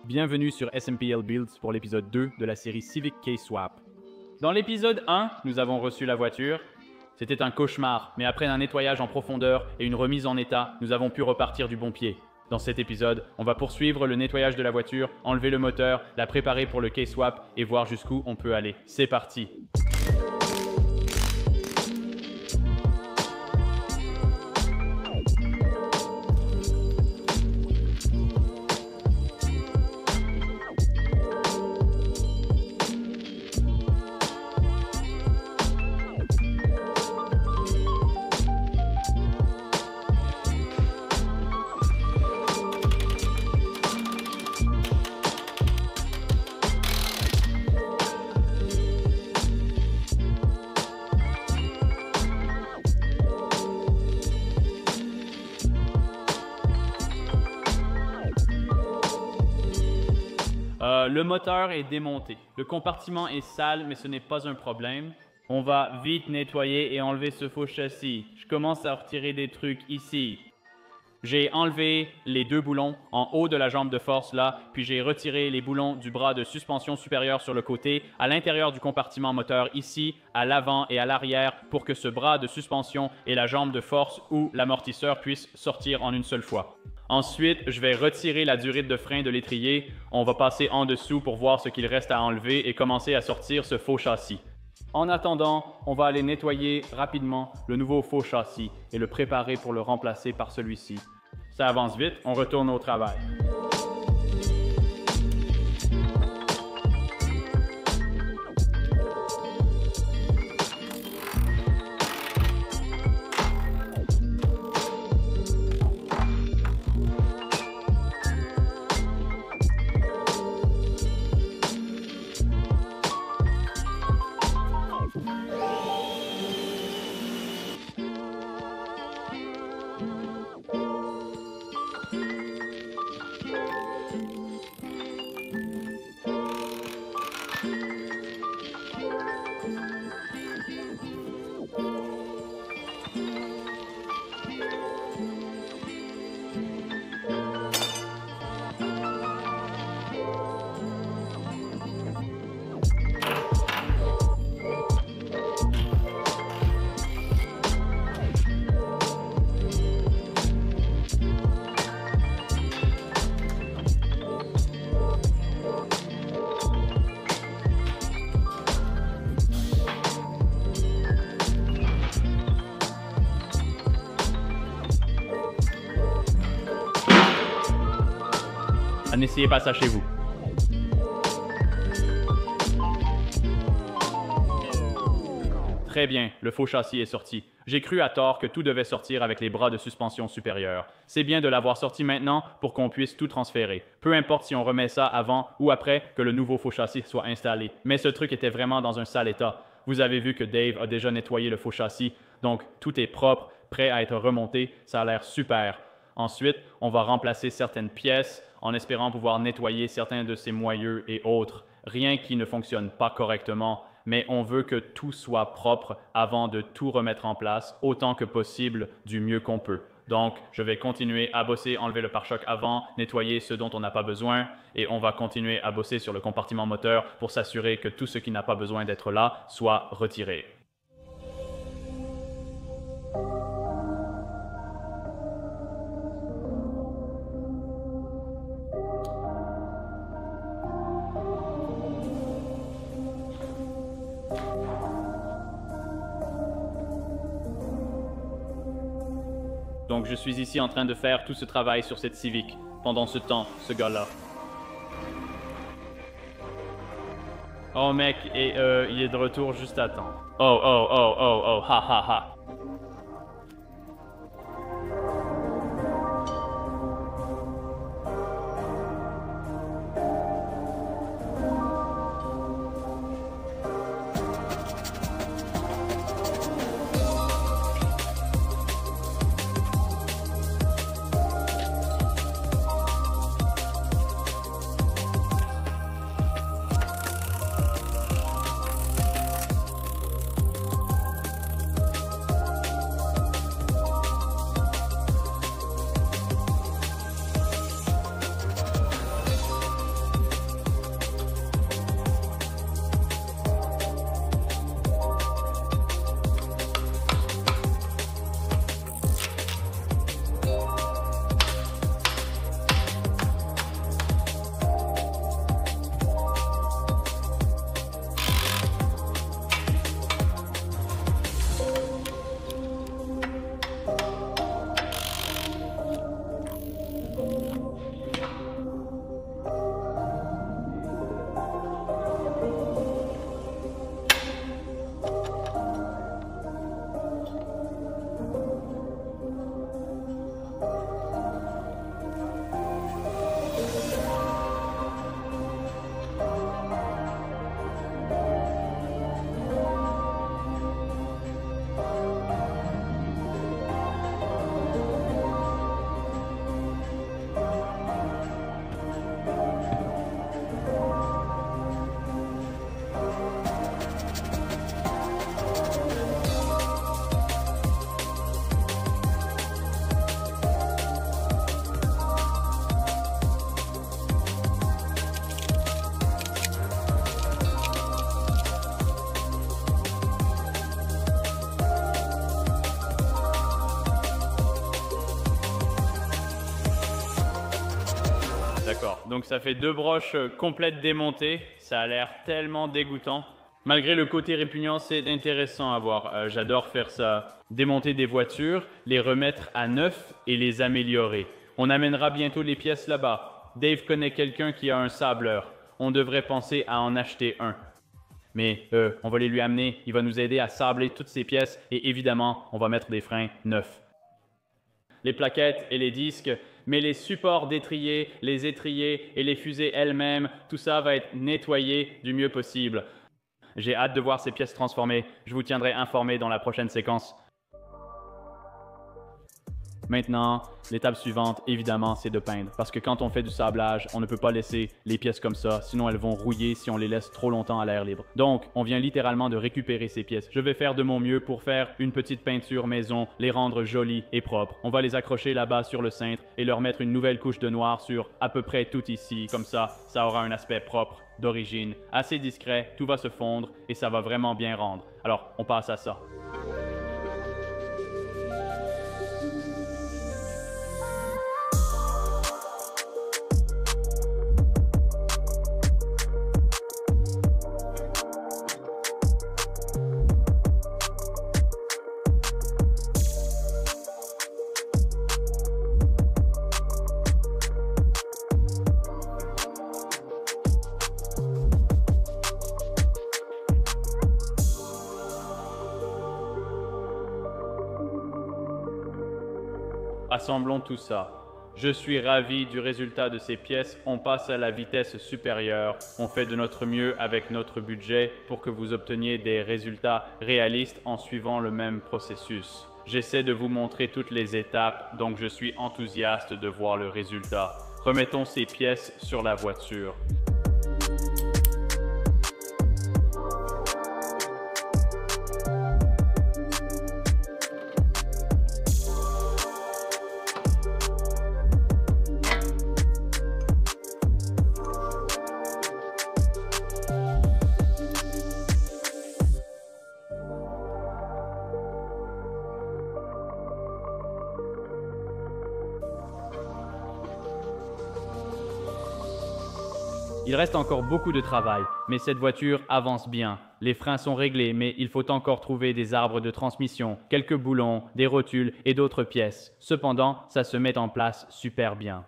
Bienvenue sur SMPL Builds pour l'épisode 2 de la série Civic K-Swap. Dans l'épisode 1, nous avons reçu la voiture. C'était un cauchemar, mais après un nettoyage en profondeur et une remise en état, nous avons pu repartir du bon pied. Dans cet épisode, on va poursuivre le nettoyage de la voiture, enlever le moteur, la préparer pour le K-Swap et voir jusqu'où on peut aller. C'est parti! Le moteur est démonté. Le compartiment est sale, mais ce n'est pas un problème. On va vite nettoyer et enlever ce faux châssis. Je commence à retirer des trucs ici. J'ai enlevé les deux boulons en haut de la jambe de force là, puis j'ai retiré les boulons du bras de suspension supérieur sur le côté, à l'intérieur du compartiment moteur ici, à l'avant et à l'arrière, pour que ce bras de suspension et la jambe de force ou l'amortisseur puissent sortir en une seule fois. Ensuite, je vais retirer la durite de frein de l'étrier. On va passer en dessous pour voir ce qu'il reste à enlever et commencer à sortir ce faux châssis. En attendant, on va aller nettoyer rapidement le nouveau faux châssis et le préparer pour le remplacer par celui-ci. Ça avance vite, on retourne au travail. N'essayez pas ça chez vous. Très bien, le faux châssis est sorti. J'ai cru à tort que tout devait sortir avec les bras de suspension supérieurs. C'est bien de l'avoir sorti maintenant pour qu'on puisse tout transférer. Peu importe si on remet ça avant ou après que le nouveau faux châssis soit installé. Mais ce truc était vraiment dans un sale état. Vous avez vu que Dave a déjà nettoyé le faux châssis, donc tout est propre, prêt à être remonté. Ça a l'air super. Ensuite, on va remplacer certaines pièces en espérant pouvoir nettoyer certains de ces moyeux et autres. Rien qui ne fonctionne pas correctement, mais on veut que tout soit propre avant de tout remettre en place autant que possible du mieux qu'on peut. Donc, je vais continuer à bosser, enlever le pare-choc avant, nettoyer ce dont on n'a pas besoin et on va continuer à bosser sur le compartiment moteur pour s'assurer que tout ce qui n'a pas besoin d'être là soit retiré. Donc je suis ici en train de faire tout ce travail sur cette Civic. Pendant ce temps, ce gars-là. Oh mec, et il est de retour juste à temps. Oh, ha ha ha. Donc ça fait 2 broches complètes démontées. Ça a l'air tellement dégoûtant. Malgré le côté répugnant, c'est intéressant à voir. J'adore faire ça. Démonter des voitures, les remettre à neuf et les améliorer. On amènera bientôt les pièces là-bas. Dave connaît quelqu'un qui a un sableur. On devrait penser à en acheter un. Mais on va les lui amener. Il va nous aider à sabler toutes ces pièces et évidemment, on va mettre des freins neufs. Les plaquettes et les disques, mais les supports d'étrier, les étriers et les fusées elles-mêmes, tout ça va être nettoyé du mieux possible. J'ai hâte de voir ces pièces transformées. Je vous tiendrai informé dans la prochaine séquence. Maintenant, l'étape suivante, évidemment, c'est de peindre. Parce que quand on fait du sablage, on ne peut pas laisser les pièces comme ça, sinon elles vont rouiller si on les laisse trop longtemps à l'air libre. Donc, on vient littéralement de récupérer ces pièces. Je vais faire de mon mieux pour faire une petite peinture maison, les rendre jolies et propres. On va les accrocher là-bas sur le cintre et leur mettre une nouvelle couche de noir sur à peu près tout ici. Comme ça aura un aspect propre, d'origine, assez discret, tout va se fondre et ça va vraiment bien rendre. Alors, on passe à ça. Assemblons tout ça. Je suis ravi du résultat de ces pièces. On passe à la vitesse supérieure. On fait de notre mieux avec notre budget pour que vous obteniez des résultats réalistes en suivant le même processus. J'essaie de vous montrer toutes les étapes, donc je suis enthousiaste de voir le résultat. Remettons ces pièces sur la voiture. Il reste encore beaucoup de travail, mais cette voiture avance bien. Les freins sont réglés, mais il faut encore trouver des arbres de transmission, quelques boulons, des rotules et d'autres pièces. Cependant, ça se met en place super bien.